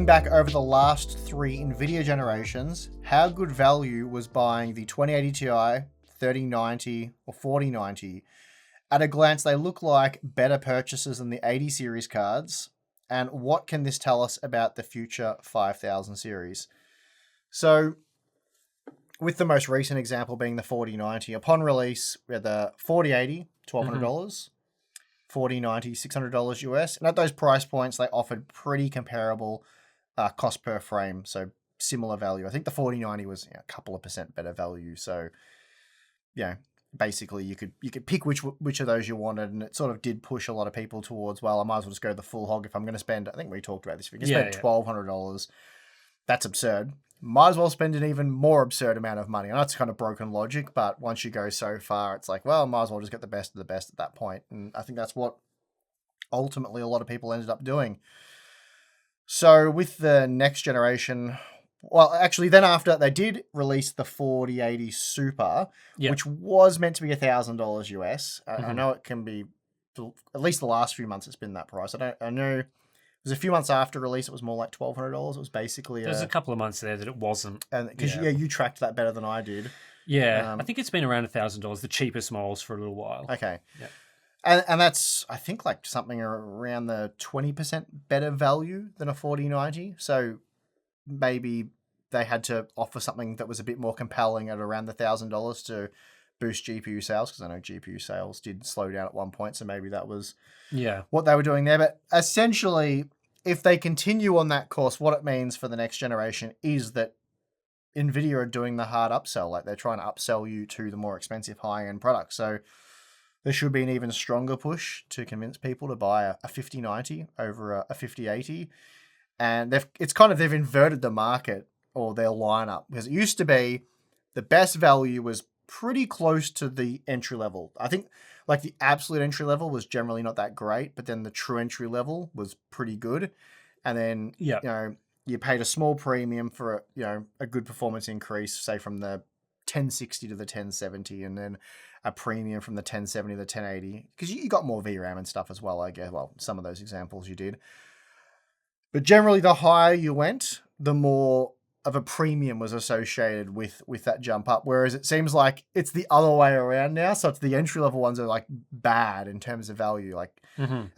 looking back over the last 3 NVIDIA generations, how good value was buying the 2080 Ti, 3090, or 4090? At a glance, they look like better purchases than the 80 series cards. And what can this tell us about the future 5000 series? So, with the most recent example being the 4090, upon release, we had the 4080, $1,200, 4090, $600 US. And at those price points, they offered pretty comparable cost per frame, so similar value. I think the 4090 was a couple of percent better value. So, basically you could pick which of those you wanted, and it sort of did push a lot of people towards, well, I might as well just go the full hog if I'm going to spend. I think we talked about this. If you can spend $1,200, that's absurd. Might as well spend an even more absurd amount of money. I know it's kind of broken logic, but once you go so far, it's like, well, might as well just get the best of the best at that point. And I think that's what ultimately a lot of people ended up doing. So with the next generation, well, actually, then after they did release the 4080 Super, which was meant to be $1,000 US. I know it can be, at least the last few months, it's been that price. I know. It was a few months after release, it was more like $1,200. It was basically... There's a couple of months there that it wasn't. Because, you tracked that better than I did. Yeah, I think it's been around $1,000, the cheapest models for a little while. Okay. Yeah. And that's, I think, like something around the 20% better value than a 4090. So maybe they had to offer something that was a bit more compelling at around the $1,000 to boost GPU sales, because I know GPU sales did slow down at one point, so maybe that was what they were doing there. But essentially, if they continue on that course, what it means for the next generation is that NVIDIA are doing the hard upsell. Like, they're trying to upsell you to the more expensive high-end products. So there should be an even stronger push to convince people to buy a 5090 over a 5080. And they've inverted the market, or their lineup, because it used to be the best value was pretty close to the entry level. I think like the absolute entry level was generally not that great, but then the true entry level was pretty good. And then you paid a small premium for a good performance increase, say from the 1060 to the 1070, and then a premium from the 1070 to the 1080, because you got more VRAM and stuff as well, I guess. Well, some of those examples you did. But generally, the higher you went, the more of a premium was associated with that jump up, whereas it seems like it's the other way around now. So it's the entry level ones are like bad in terms of value, like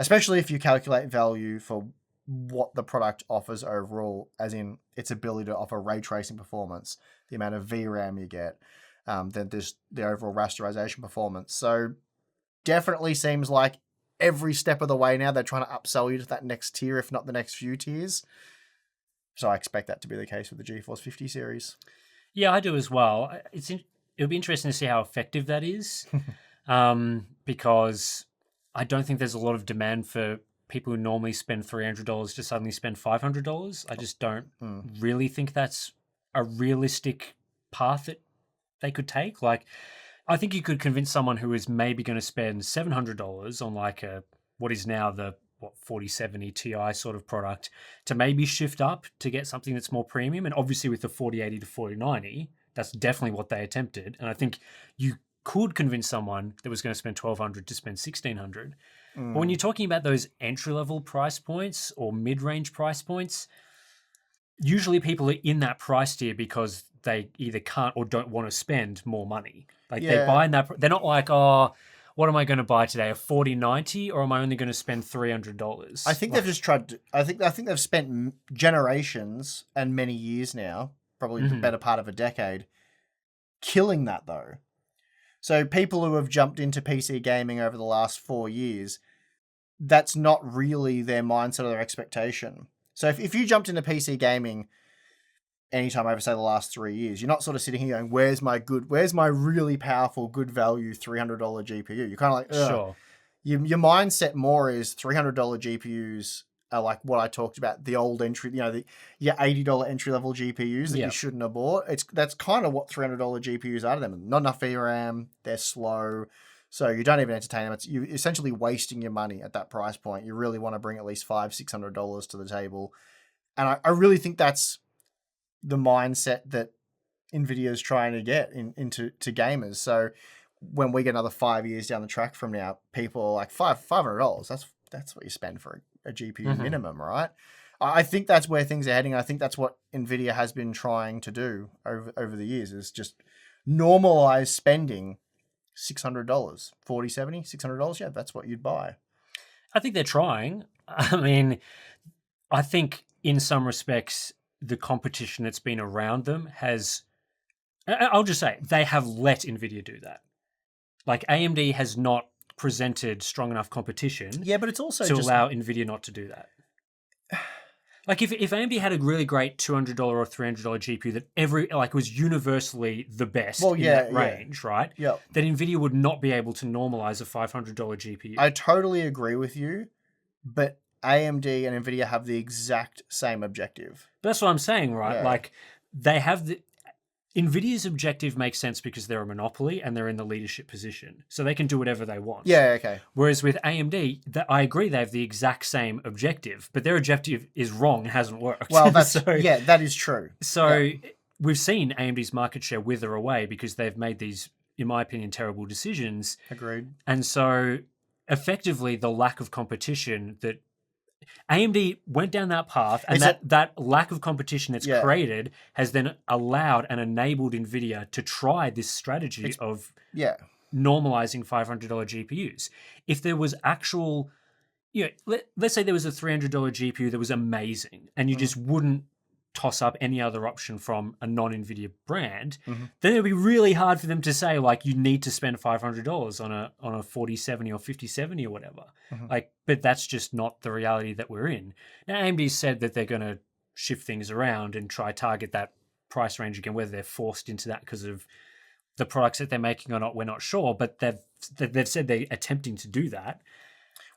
especially if you calculate value for what the product offers overall, as in its ability to offer ray tracing performance, the amount of VRAM you get, then there's the overall rasterization performance. So definitely seems like every step of the way now they're trying to upsell you to that next tier, if not the next few tiers. So I expect that to be the case with the GeForce 50 series. Yeah, I do as well. It'll be interesting to see how effective that is, because I don't think there's a lot of demand for people who normally spend $300 to suddenly spend $500. I just don't really think that's a realistic path that they could take. Like, I think you could convince someone who is maybe going to spend $700 on like what is now the 4070 Ti sort of product to maybe shift up to get something that's more premium. And obviously with the 4080 to 4090, that's definitely what they attempted. And I think you could convince someone that was going to spend $1,200 to spend $1,600. But when you're talking about those entry-level price points or mid-range price points, usually people are in that price tier because they either can't or don't want to spend more money. Like they buy in that, they're not like, oh, what am I going to buy today? A 4090, or am I only going to spend $300? I think they've just tried to, I think they've spent generations and many years now, probably the better part of a decade, killing that though. So people who have jumped into PC gaming over the last 4 years, that's not really their mindset or their expectation. So if you jumped into PC gaming anytime over, say, the last 3 years, you're not sort of sitting here going, where's my really powerful, good value $300 GPU? You're kind of like, ugh. Sure. Your mindset more is $300 GPUs are like what I talked about, the old entry, your $80 entry-level GPUs that you shouldn't have bought. That's kind of what $300 GPUs are to them. Not enough VRAM, they're slow, so you don't even entertain them. You're essentially wasting your money at that price point. You really want to bring at least $500-$600 to the table. And I really think that's the mindset that NVIDIA is trying to get into gamers. So when we get another 5 years down the track from now, people are like $500. That's what you spend for a GPU minimum, right? I think that's where things are heading. I think that's what NVIDIA has been trying to do over the years, is just normalize spending $600, 4070, $600. Yeah, that's what you'd buy. I think they're trying. I mean, I think in some respects, the competition that's been around them has, I'll just say, they have let NVIDIA do that. Like AMD has not presented strong enough competition Yeah, but it's also to just allow NVIDIA not to do that. Like if AMD had a really great $200 or $300 GPU that was universally the best in that range, right? Yeah. Then NVIDIA would not be able to normalize a $500 GPU. I totally agree with you, but AMD and NVIDIA have the exact same objective. But that's what I'm saying, right? Yeah. Like they have NVIDIA's objective makes sense because they're a monopoly and they're in the leadership position. So they can do whatever they want. Yeah, okay. Whereas with AMD, I agree they have the exact same objective, but their objective is wrong, hasn't worked. Well, that is true. So we've seen AMD's market share wither away because they've made these, in my opinion, terrible decisions. Agreed. And so effectively the lack of competition that AMD went down that path, and that lack of competition that's created has then allowed and enabled NVIDIA to try this strategy of normalizing $500 GPUs. If there was actual, let's say there was a $300 GPU that was amazing, and you just wouldn't toss up any other option from a non-NVIDIA brand, then it'd be really hard for them to say, like, you need to spend $500 on a 4070 or 5070 or whatever. But that's just not the reality that we're in. Now, AMD said that they're going to shift things around and try target that price range again, whether they're forced into that because of the products that they're making or not, we're not sure. But they've said they're attempting to do that.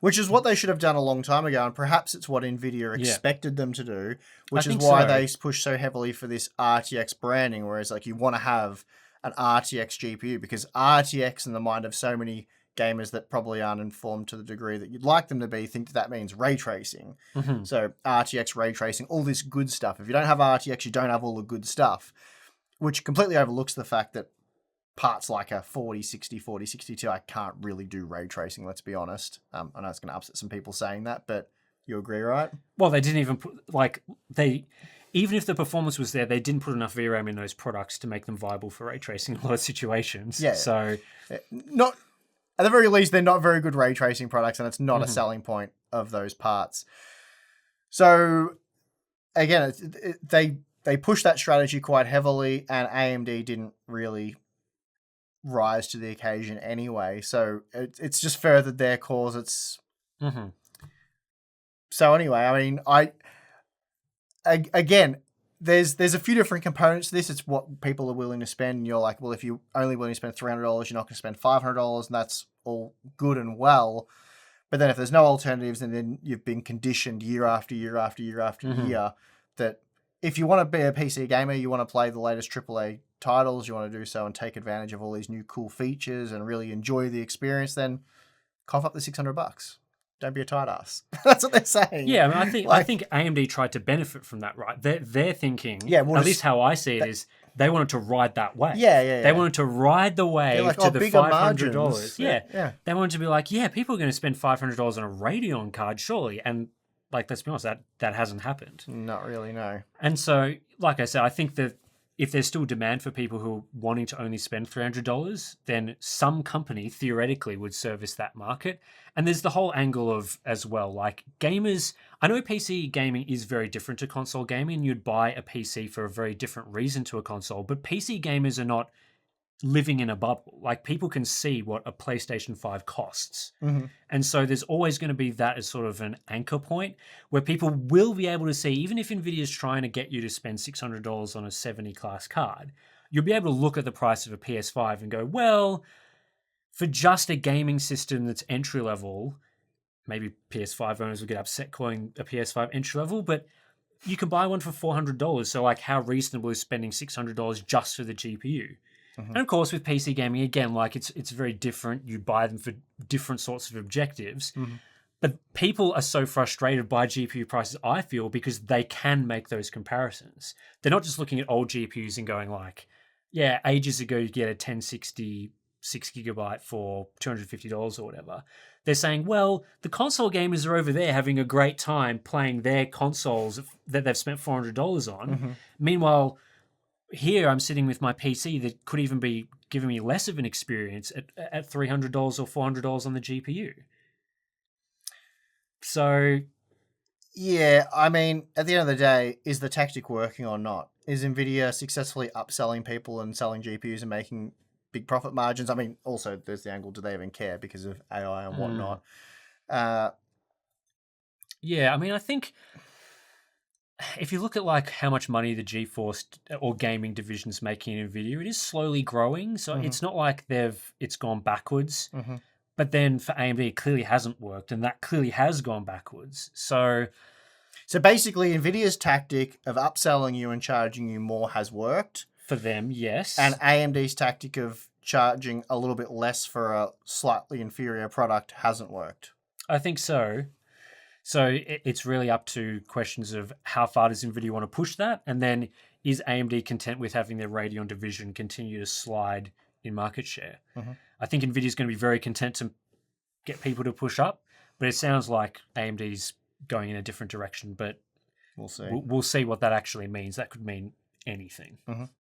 Which is what they should have done a long time ago, and perhaps it's what NVIDIA expected them to do, which is why they push so heavily for this RTX branding, whereas like you want to have an RTX GPU, because RTX in the mind of so many gamers that probably aren't informed to the degree that you'd like them to be, think that means ray tracing. So RTX ray tracing, all this good stuff. If you don't have RTX, you don't have all the good stuff, which completely overlooks the fact that parts like a 4060, 4062, I can't really do ray tracing, let's be honest. I know it's going to upset some people saying that, but you agree, right? Well, they didn't even put, even if the performance was there, they didn't put enough VRAM in those products to make them viable for ray tracing in a lot of situations. Yeah. So, not at the very least, they're not very good ray tracing products, and it's not a selling point of those parts. So, again, they pushed that strategy quite heavily, and AMD didn't really rise to the occasion anyway. So it's just furthered their cause. It's so anyway. I mean, again, there's a few different components to this. It's what people are willing to spend. And you're like, well, if you're only willing to spend $300, you're not going to spend $500, and that's all good and well. But then if there's no alternatives, and then you've been conditioned year after year after year after year that if you want to be a PC gamer, you want to play the latest AAA titles, you want to do so and take advantage of all these new cool features and really enjoy the experience, then cough up the $600. Don't be a tight ass. That's what they're saying. Yeah, I mean, I think AMD tried to benefit from that, right? They're thinking, at least how I see it is, they wanted to ride that wave. They wanted to ride the wave to the $500. Yeah. They wanted to be like, people are going to spend $500 on a Radeon card, surely. And like, let's be honest, that hasn't happened. Not really, no. And so, like I said, I think that if there's still demand for people who are wanting to only spend $300, then some company theoretically would service that market. And there's the whole angle of, as well, like gamers, I know PC gaming is very different to console gaming. You'd buy a PC for a very different reason to a console, but PC gamers are not living in a bubble. Like, people can see what a PlayStation 5 costs. And so there's always going to be that as sort of an anchor point where people will be able to see, even if NVIDIA's trying to get you to spend $600 on a 70 class card, you'll be able to look at the price of a PS5 and go, well, for just a gaming system that's entry level, maybe PS5 owners will get upset calling a PS5 entry level, but you can buy one for $400. So like, how reasonable is spending $600 just for the GPU? And of course, with PC gaming, again, like it's very different. You buy them for different sorts of objectives. But people are so frustrated by GPU prices, I feel, because they can make those comparisons. They're not just looking at old GPUs and going like, yeah, ages ago you get a 1060 6 GB for $250 or whatever. They're saying, well, the console gamers are over there having a great time playing their consoles that they've spent $400 on. Meanwhile, here I'm sitting with my PC that could even be giving me less of an experience at $300 or $400 on the GPU. So, yeah, I mean, at the end of the day, is the tactic working or not? Is NVIDIA successfully upselling people and selling GPUs and making big profit margins? I mean, also there's the angle, do they even care because of AI and whatnot? Yeah, I mean, I think if you look at like how much money the GeForce or gaming division's making in NVIDIA, it is slowly growing. So it's not like it's gone backwards. But then for AMD, it clearly hasn't worked, and that clearly has gone backwards. So basically, NVIDIA's tactic of upselling you and charging you more has worked. For them, yes. And AMD's tactic of charging a little bit less for a slightly inferior product hasn't worked. I think so. So it's really up to questions of how far does NVIDIA want to push that? And then is AMD content with having their Radeon division continue to slide in market share? I think NVIDIA's going to be very content to get people to push up, but it sounds like AMD's going in a different direction. But we'll see. We'll see what that actually means. That could mean anything.